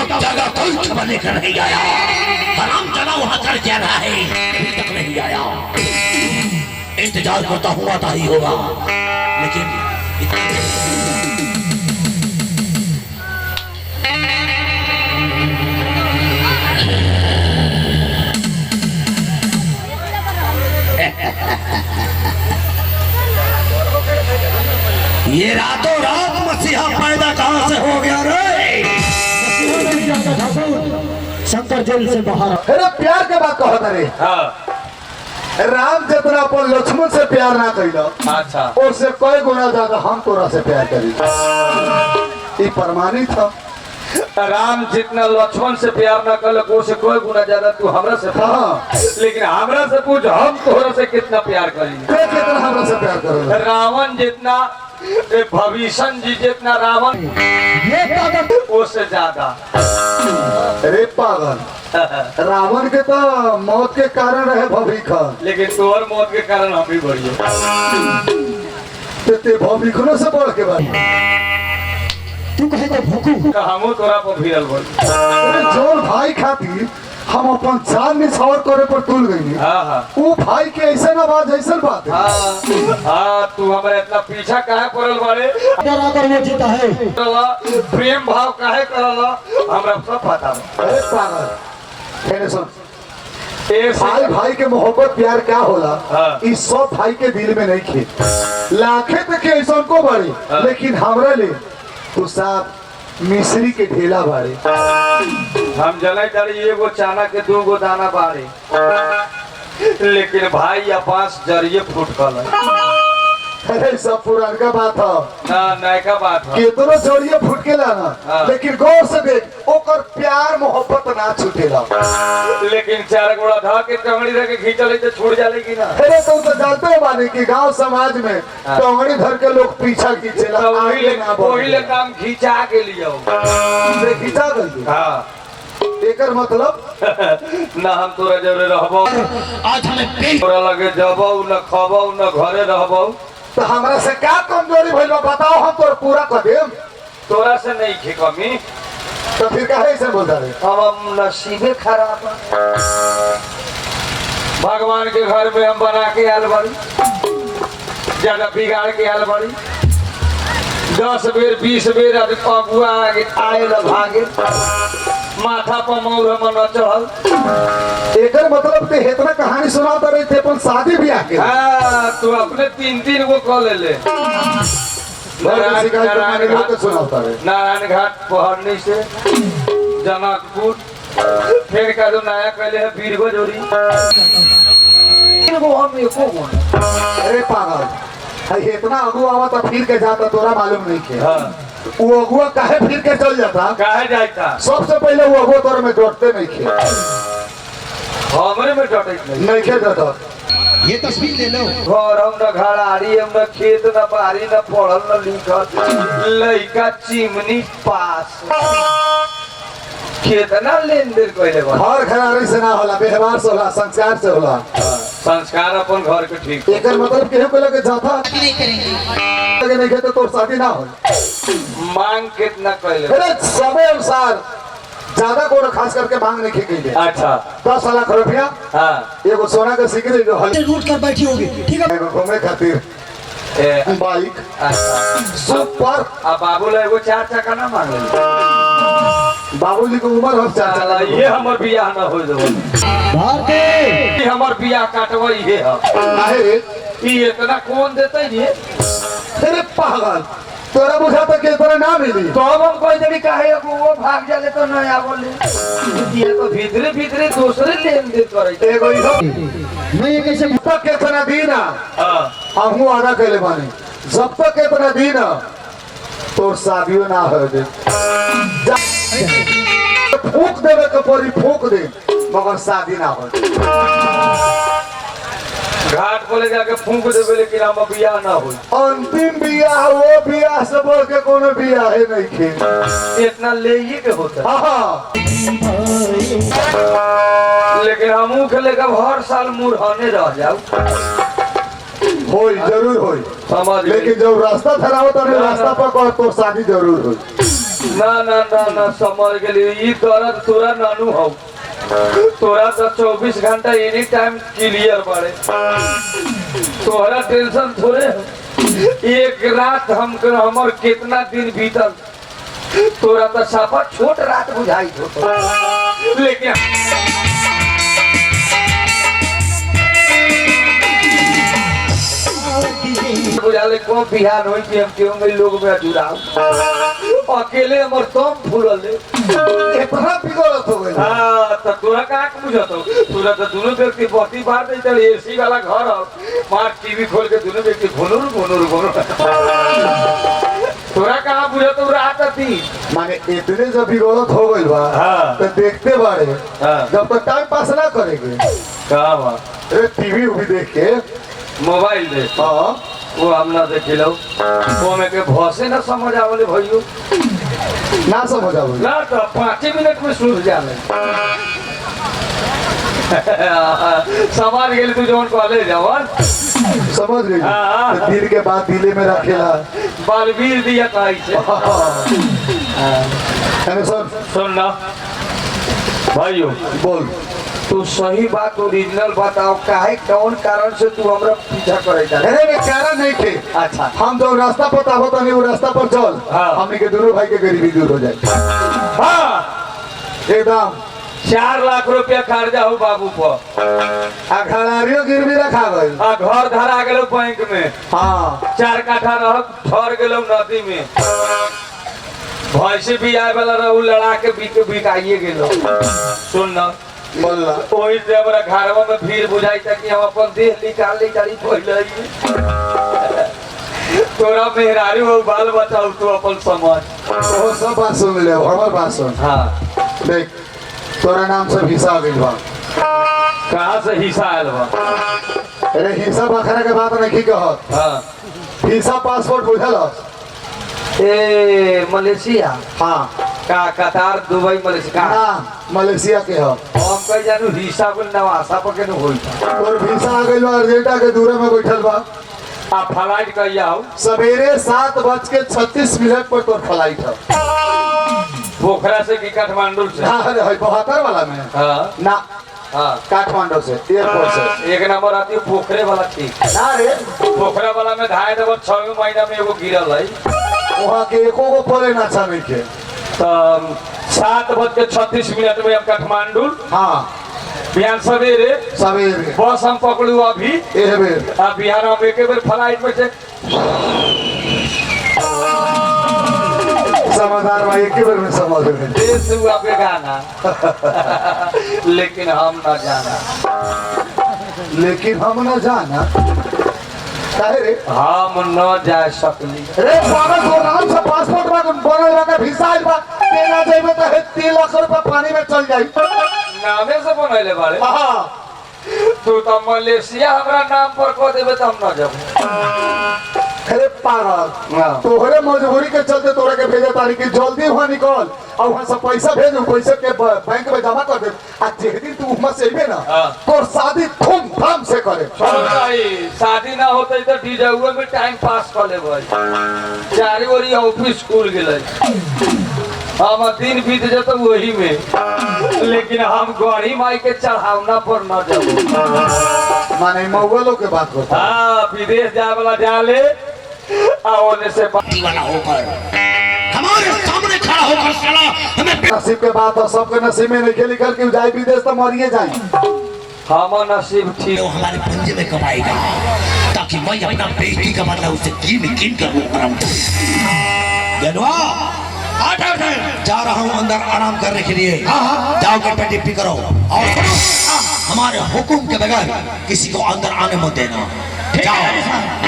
तक जगह कोई खबर लेकर नहीं आया। हराम चला वहां कर क्या रहा है, अभी तक नहीं आया। इंतजार करता हूँ आता ही होगा, लेकिन ये रातों रात मसीहा पैदा कहां से हो गया रे? शंकर जेल से बाहर। अरे प्यार के बात कहता रे। राम जितना अपन लक्ष्मण से प्यार ना करी, अच्छा, उससे कई गुना ज्यादा हम तोरा से प्यार करी। ये प्रमाणित है। राम जितना लक्ष्मण से प्यार ना कर उससे कोई गुना ज्यादा तू हमरा से। हाँ। लेकिन हमरा से पूछ हम तोहरा से कितना प्यार करी। कितना हमरा से प्यार करो? रावण जितना, भविष्य जी जितना रावण उससे ज्यादा। अरे पागल, रावण के तो मौत के कारण रहे भविष्य, लेकिन तोहर मौत के कारण हम भी बढ़िए। ते भविष्य से बढ़ के बाद तू कहे तो भूखू हमो तोरा पर भिड़ल बोल। जो भाई खातिर हम अपन जान निछावर करे पर तुल गई। वो भाई के ऐसे ना बात ऐसा बात है। तू हमारे इतना पीछा काहे पड़ल बारे? डराकर वो जीता है। प्रेम भाव काहे करल हमरा सब पता बा। अरे पागल, सुन, भाई भाई के मोहब्बत प्यार क्या होला, इस सब भाई के दिल में नहीं खे। लाखे तक ऐसा को बड़ी, लेकिन हमरा ले तू साहब मिश्री के ढेला बाड़े। हम जलाई तारी एगो चाना के 2 गो दाना बाड़े, लेकिन भाई या पांच जरिए फूट गल। अरे सब पुरानका बात है ना, नयका बात है। कितनो जरिए फूट के लाना, लेकिन गौर से देख ओकर प्यार मोहब्बत ना छूटेला। लेकिन 4 गोड़ा धा के टंगड़ी रख के खींचले तो छूट जाले कि ना? अरे तुम तो जानते हो बानी कि गांव समाज में टंगड़ी धर के लोग पीछा खींचेला। वही ले काम खींचा के लियो खींचा गई। हाँ, एकर मतलब ना हम तोरा जरे रहबो, आज हमें तोरा लगे जबो न खबो न घरे रहबो। तो हमरा से क्या कमजोरी भइल बा बताओ, हम तोर पूरा कर देम। तोरा से नहीं खे कमी, तो फिर काहे ऐसे बोलता रे? हम नसीबे खराब है। भगवान के घर में हम बना के आल बड़ी, ज्यादा बिगाड़ के आल बड़ी। 10 बेर 20 बेर अगुआ आए न भागे, माथा पर मौर हम न चढ़ल। एकर मतलब ते इतना कहानी सुनाता रहे थे, अपन शादी भी आके। हाँ, तू अपने 3-3 गो कॉल ले। नारायण घाट पहरनी से जनकपुर, फिर का जो नया कहले है बीरगो जोड़ी। अरे पागल, इतना अगुआ आवा तो फिर के जाता, तोरा मालूम नहीं के। वो अगुआ काहे फिर के चल जाता? काहे जाता? सबसे पहले वो अगुआ तोर में जोड़ते नहीं खे। हमरे में जोड़ते नहीं खे जोड़ता। ये तस्वीर ले लो। घर हम न घराड़ी, हम न खेत न बारी, न पढ़ल न लिखल, लइका चिमनी पास। कितना लेन देन कइले बा। घर घराड़ी से ना होला, व्यवहार से होला, संस्कार से होला। संस्कार अपन घर के ठीक। एकर मतलब केहू को लगे जाता नहीं करेंगे, लगे नहीं के तो तोर शादी ना हो। मांग कितना कइले? अरे समय अनुसार ज्यादा को खास करके मांग नहीं की। अच्छा, 10 लाख रुपया। हाँ, एगो सोना के सिकड़ी जो हल रूट कर बैठी होगी, ठीक है? घूमे खातिर बाइक। अच्छा, सुपर। अब बाबू ला एगो 4 चक्का ना मांग ले। बाबूजी को उम्र हम 4 साला ये हमर बियाह न हो देबो। भारती, ये हमर बियाह काटवा ये है। काहे रे? ई इतना कौन देतै रे? अरे पागल, तोरा बुझाता के तोरा ना मिली। तो हम कोई जड़ी काहे वो भाग जाले तो न आवले। ये तो भीतरे भीतरे दूसरे लेन देन करे। एगो इहो मैं ये कैसे तक केतना दीना हां, हमहू आधा कहले बानी, जब तक केतना दीना तोर शादियो ना हो दे। फूक देवे के परी फूक दे, मगर शादी ना हो। घाट पर जाके फूंक देबे, लेकिन हम बियाह ना हो। अंतिम बियाह वो बियाह से बढ़ के कोनो बियाह है नहीं खे। इतना ले ही के होता। हाँ, लेकिन हमू के लेकर हर साल मुरहने रह जाऊ। होई जरूर होई, समझ लेकिन जब रास्ता खराब होता है रास्ता पर तो शादी जरूर होई। ना ना ना ना समझ गेली ई दर्द तोरा नानू हो तोरा तो 24 घंटा एनी टाइम क्लियर बाड़े तोरा टेंशन थोड़े एक रात हमर कितना दिन बीतल तोरा तो साफा छोट रात बुझाई हो लेकिन बुझाले को बिहान होई कि हम क्यों गई लोग में जुड़ाओ अकेले हमर तम फूलल ले इतना बिगड़त हो गइल। हां त तोरा का बुझत हो तोरा तो दोनों व्यक्ति बत्ती बार दे चल एसी वाला घर हो मार टीवी खोल के दोनों व्यक्ति घुनुर तोरा कहां बुझत हो रात थी माने इतने जब बिगड़त हो गइल बा हाँ। तो देखते बाड़े हाँ। जब तक टाइम पास ना करेंगे का बा अरे टीवी भी देख के मोबाइल दे हाँ वो हम ना देखे लो वो में के भौसे ना समझ आवले भइयो ना समझ आवे ना तो 5 मिनट में सुन जाले समझ गेल तू जोन कॉलेज जवान समझ गई हाँ। तो दिल के बात दिले में रखेला बलबीर दिया काई से अरे सुन सुन ना भाइयों बोल तू सही बात ओरिजिनल बताओ काहे कौन कारण से तू हमरा पीछा करे जा अरे वे कारण नहीं थे अच्छा हम जो रास्ता पता होता नहीं वो रास्ता पर चल हाँ। हमने के दोनों भाई के गरीबी दूर हो जाए हां एकदम 4 लाख रुपया कर्जा हो बाबू पर घरारियों गिरवी रखा गई आ घर धरा गेलो बैंक में हाँ 4 काठा रह ठहर गेलो नदी में भैंस भी आए वाला रहू लड़ा के बिकाइए गेलो सुन ना बोलना ओही से हमरा घरवा में भीड़ बुझाई था कि हम अपन देह निकाल ले जारी पहले तोरा मेहरारू हो बाल बचाओ तू अपन समझ वो सब बात सुन ले हमार बात सुन हाँ देख तोरा नाम से हिस्सा आ गई बा कहाँ से हिस्सा आयल बा अरे हिस्सा बखरा के बात नहीं कहत हाँ हिस्सा पासपोर्ट बुझल ए मलेशिया हाँ का कतार दुबई मलेशिया ना मलेशिया के हो हम कह जानू हिस्सा को नवासा पर के न होई और वीसा आ गई बा अर्जेंटा के दूरे में बैठल बा आ फ्लाइट कहिया हो सवेरे 7:36 पर तोर फ्लाइट है पोखरा से कि काठमांडू से हाँ अरे है 72 वाला में हाँ ना हाँ काठमांडू से एयरपोर्ट से एक नंबर आती है पोखरे वाला ठीक ना रे पोखरा वाला में 2.5 महीना में एगो गिरल है वहाँ के एको को पले ना अच्छा नहीं के तो 7:36 में हम काठमांडू हाँ बिहान सवेरे सवेरे बस हम पकड़ू अभी ए बेर अब बिहार हम एक बेर फ्लाइट में से समझदार भाई एक बेर में समझ गए देश हुआ पे गाना लेकिन हम न जाना लेकिन हम ना जाना काहे रे हम न जा सकली रे पागल हो नाम से पासपोर्ट में बनल बा वीसा आइल बा तेना जेबे तो 3 लाख रुपया पानी में चल जाई नामे से बनैले बाड़े हां तू तो मलेशिया हमरा नाम पर कह देबे तो हम न जाबो अरे पागल तोहरे मजबूरी के चलते तोरा के भेजे तारीख की जल्दी वहां निकल और वहां से पैसा भेज पैसे के बैंक में जमा कर दे आ जेह दिन तू वहां से आइबे ना हाँ। तोर शादी धूमधाम से करे चलो भाई शादी ना होते तो डीजौए में टाइम पास कर ले भाई चारी ओरी ऑफिस खुल गेलै हम दिन बीत जतो वही में लेकिन हम गढ़ी माई के चढ़ावना पर न जाबो माने मौगलों के बात होता हाँ विदेश जाए वाला जाले और से दीवाना होकर हमारे सामने खड़ा होकर साला हमें नसीब के बात है सबके नसीब में नहीं लिखल कि जाए विदेश तो मरिए जाए हम नसीब ठीक वो हमारे पंजे में कमाएगा ताकि मैं अपना बेटी का बदला उसे कीन कर करूं जनवा जा रहा हूँ अंदर आराम करने के लिए जाओ गट्टा टिप्पी करो और हमारे हुक्म के बगैर किसी को अंदर आने मत देना जाओ